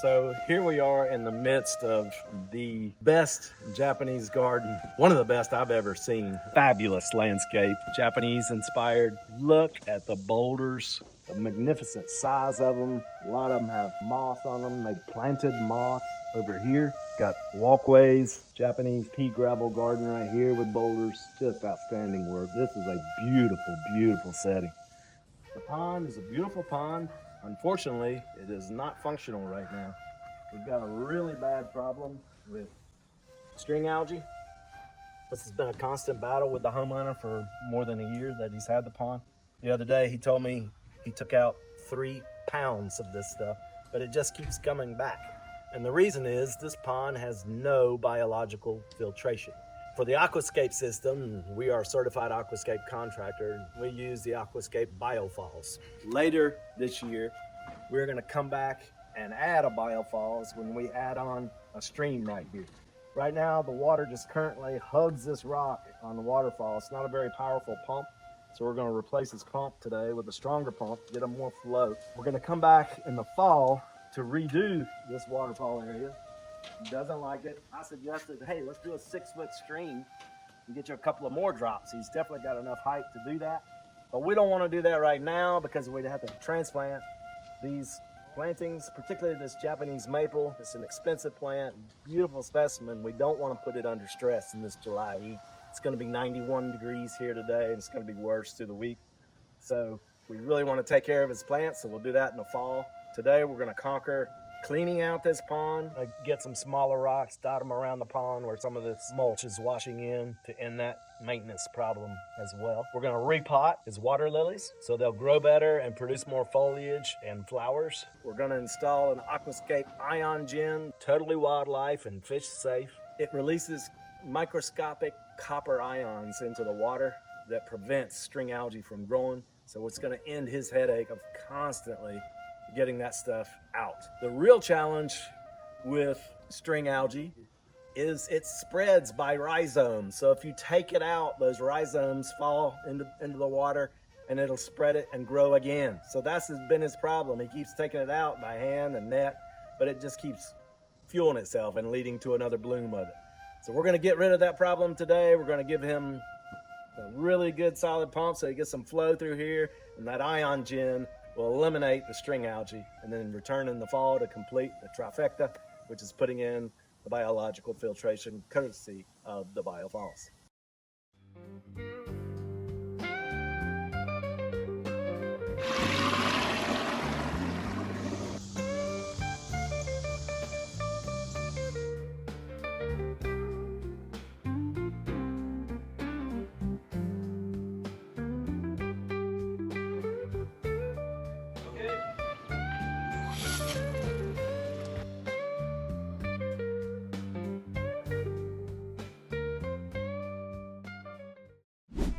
So here we are in the midst of the best Japanese garden, one of the best I've ever seen. Fabulous landscape, Japanese inspired. Look at the boulders, the magnificent size of them. A lot of them have moss on them. They planted moss over here. Got walkways, Japanese pea gravel garden right here with boulders. Just outstanding work. This is a beautiful, beautiful setting. The pond is a beautiful pond. Unfortunately, it is not functional right now. We've got a really bad problem with string algae. This has been a constant battle with the homeowner for more than a year that he's had the pond. The other day, he told me he took out 3 pounds of this stuff, but it just keeps coming back. And the reason is this pond has no biological filtration. For the Aquascape system, we are a certified Aquascape contractor. We use the Aquascape biofalls. Later this year, we're gonna come back and add a biofalls when we add on a stream right here. Right now, the water just currently hugs this rock on the waterfall. It's not a very powerful pump, so we're gonna replace this pump today with a stronger pump, get a more flow. We're gonna come back in the fall to redo this waterfall area. He doesn't like it. I suggested, hey, let's do a 6-foot stream and get you a couple of more drops. He's definitely got enough height to do that. But we don't want to do that right now because we'd have to transplant these plantings, particularly this Japanese maple. It's an expensive plant, beautiful specimen. We don't want to put it under stress in this July heat. It's going to be 91 degrees here today, and it's going to be worse through the week. So we really want to take care of his plants, so we'll do that in the fall. Today we're going to conquer cleaning out this pond, get some smaller rocks, dot them around the pond where some of this mulch is washing in to end that maintenance problem as well. We're gonna repot his water lilies so they'll grow better and produce more foliage and flowers. We're gonna install an Aquascape IonGen, totally wildlife and fish safe. It releases microscopic copper ions into the water that prevents string algae from growing. So it's gonna end his headache of constantly getting that stuff out. The real challenge with string algae is it spreads by rhizomes. So if you take it out, those rhizomes fall into the water and it'll spread it and grow again. So that's been his problem. He keeps taking it out by hand and net, but it just keeps fueling itself and leading to another bloom of it. So we're gonna get rid of that problem today. We're gonna give him a really good solid pump so he gets some flow through here, and that IonGen will eliminate the string algae and then return in the fall to complete the trifecta, which is putting in the biological filtration courtesy of the biofalls.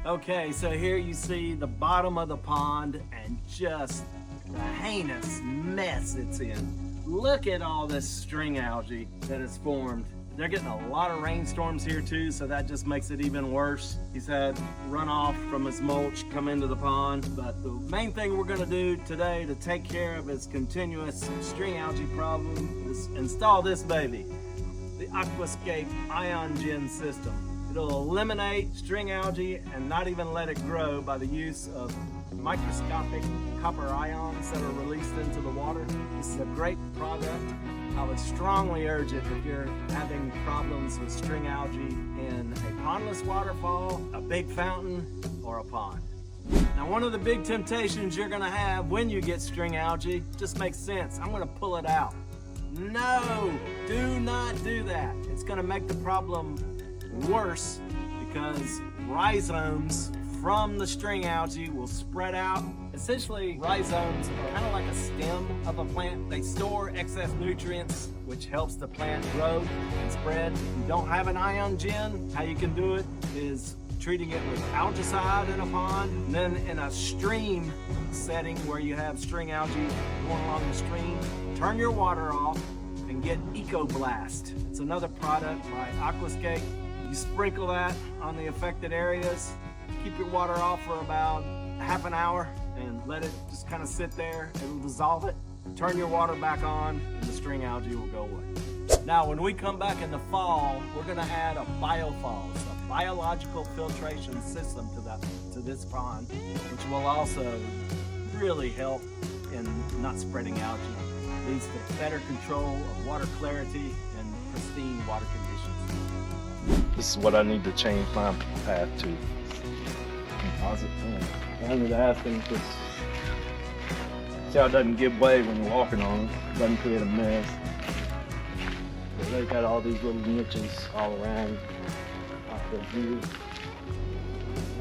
Okay, so here you see the bottom of the pond and just the heinous mess it's in. Look at all this string algae that has formed. They're getting a lot of rainstorms here too, so that just makes it even worse. He's had runoff from his mulch come into the pond, but the main thing we're gonna do today to take care of his continuous string algae problem is install this baby, the Aquascape IonGen system. It'll eliminate string algae and not even let it grow by the use of microscopic copper ions that are released into the water. This is a great product. I would strongly urge it if you're having problems with string algae in a pondless waterfall, a big fountain, or a pond. Now, one of the big temptations you're gonna have when you get string algae just makes sense. I'm gonna pull it out. No, do not do that. It's gonna make the problem worse because rhizomes from the string algae will spread out. Essentially, rhizomes are kind of like a stem of a plant. They store excess nutrients, which helps the plant grow and spread. If you don't have an IonGen, how you can do it is treating it with algicide in a pond, and then in a stream setting where you have string algae going along the stream, turn your water off and get EcoBlast. It's another product by Aquascape. You sprinkle that on the affected areas, keep your water off for about half an hour and let it just kind of sit there. It'll dissolve it. turn your water back on, and the string algae will go away. Now, when we come back in the fall, we're gonna add a biofall, a biological filtration system to this pond, which will also really help in not spreading algae. Leads to better control of water clarity and pristine water conditions. This is what I need to change my path to. Composite plant. I need to ask them to see how it doesn't give way when you're walking on it. It doesn't create a mess. But they've got all these little niches all around. Outdoor view,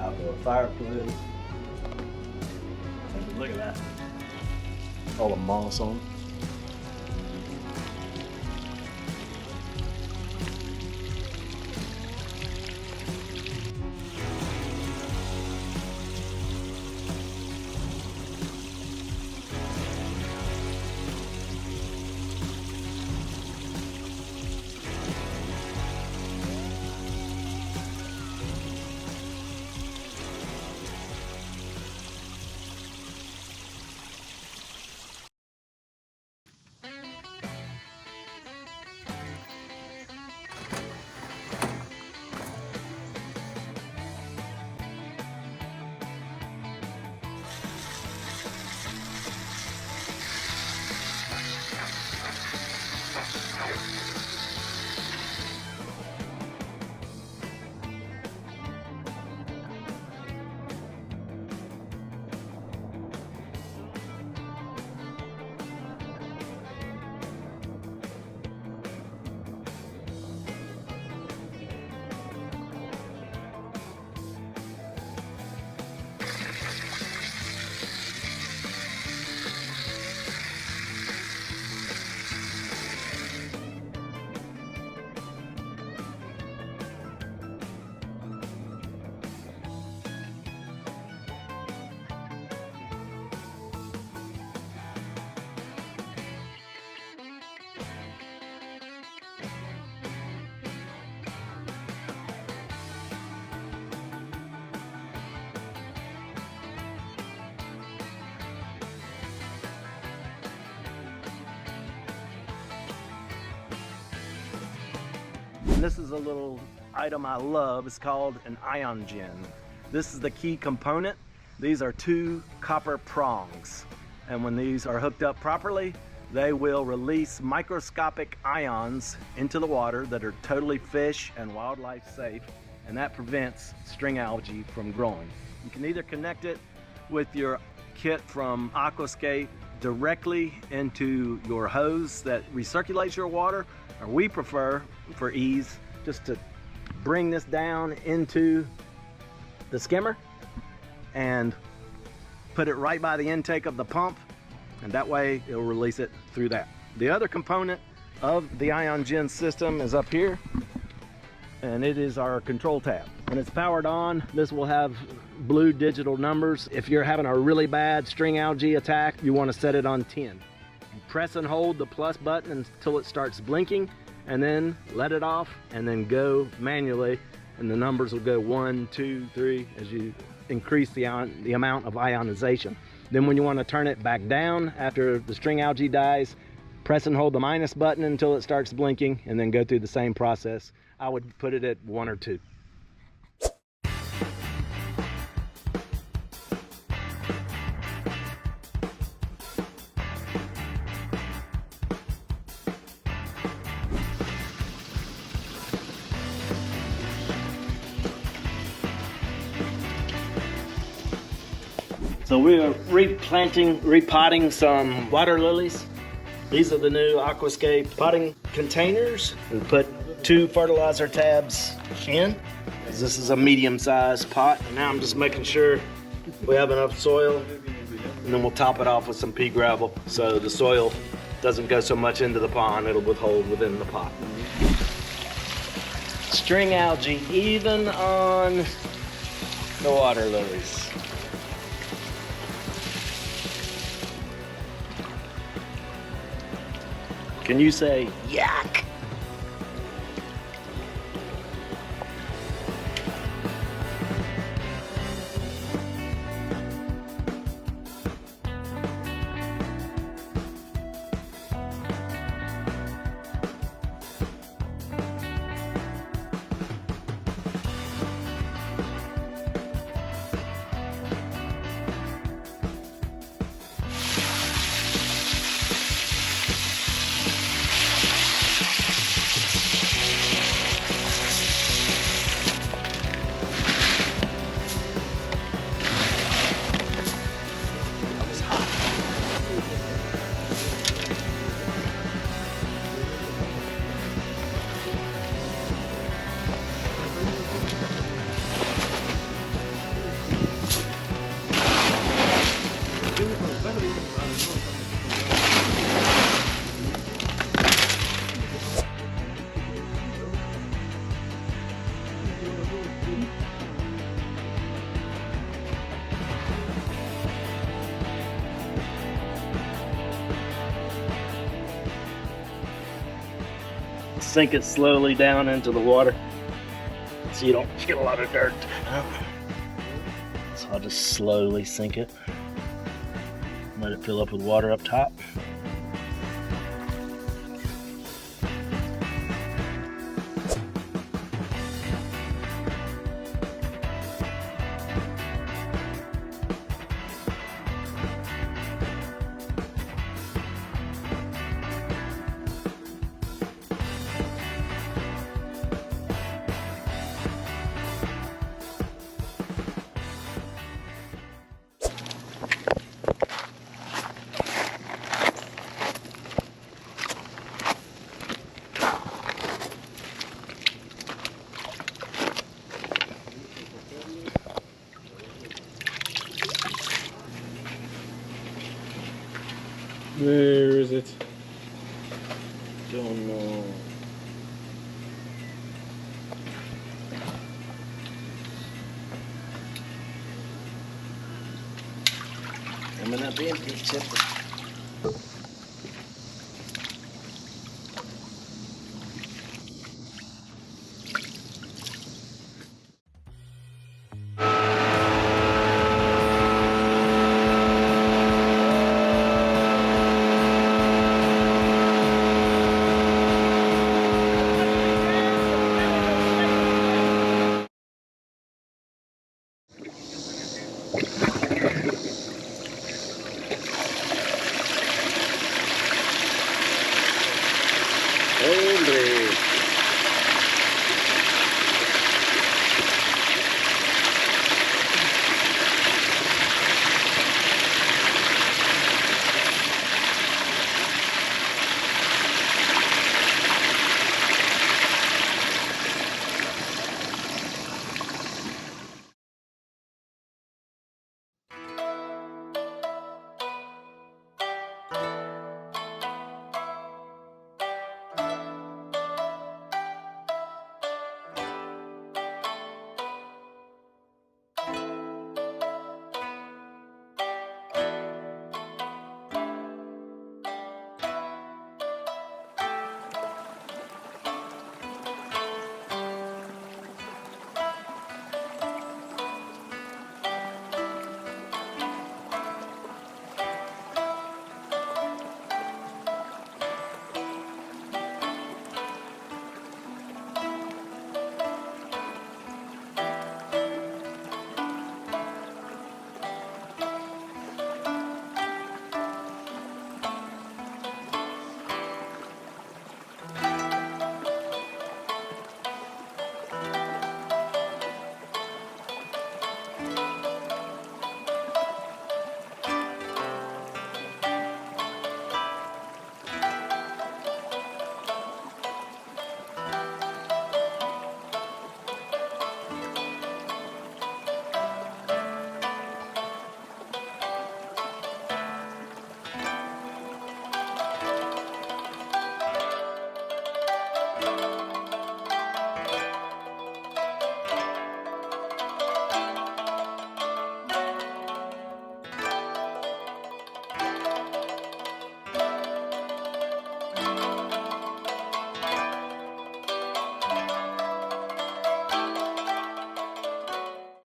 outdoor fireplace. And look at that. All the moss on it. And this is a little item I love. It's called an IonGen. This is the key component. These are 2 copper prongs. And when these are hooked up properly, they will release microscopic ions into the water that are totally fish and wildlife safe. And that prevents string algae from growing. You can either connect it with your kit from Aquascape directly into your hose that recirculates your water, or we prefer, for ease, just to bring this down into the skimmer and put it right by the intake of the pump, and that way it'll release it through that. The other component of the IonGen system is up here, and it is our control tab. When it's powered on, this will have blue digital numbers. If you're having a really bad string algae attack, you want to set it on 10. Press and hold the plus button until it starts blinking, and then let it off, and then go manually, and the numbers will go 1, 2, 3 as you increase the amount of ionization. Then when you want to turn it back down after the string algae dies, press and hold the minus button until it starts blinking, and then go through the same process. I would put it at 1 or 2. So we are repotting some water lilies. These are the new Aquascape potting containers. We put 2 fertilizer tabs in. This is a medium-sized pot. And now I'm just making sure we have enough soil, and then we'll top it off with some pea gravel so the soil doesn't go so much into the pond, it'll withhold within the pot. String algae, even on the water lilies. Can you say yuck? sink it slowly down into the water so you don't get a lot of dirt. So I'll just slowly sink it. Let it fill up with water up top. Where is it? Don't know. Coming up empty, chip.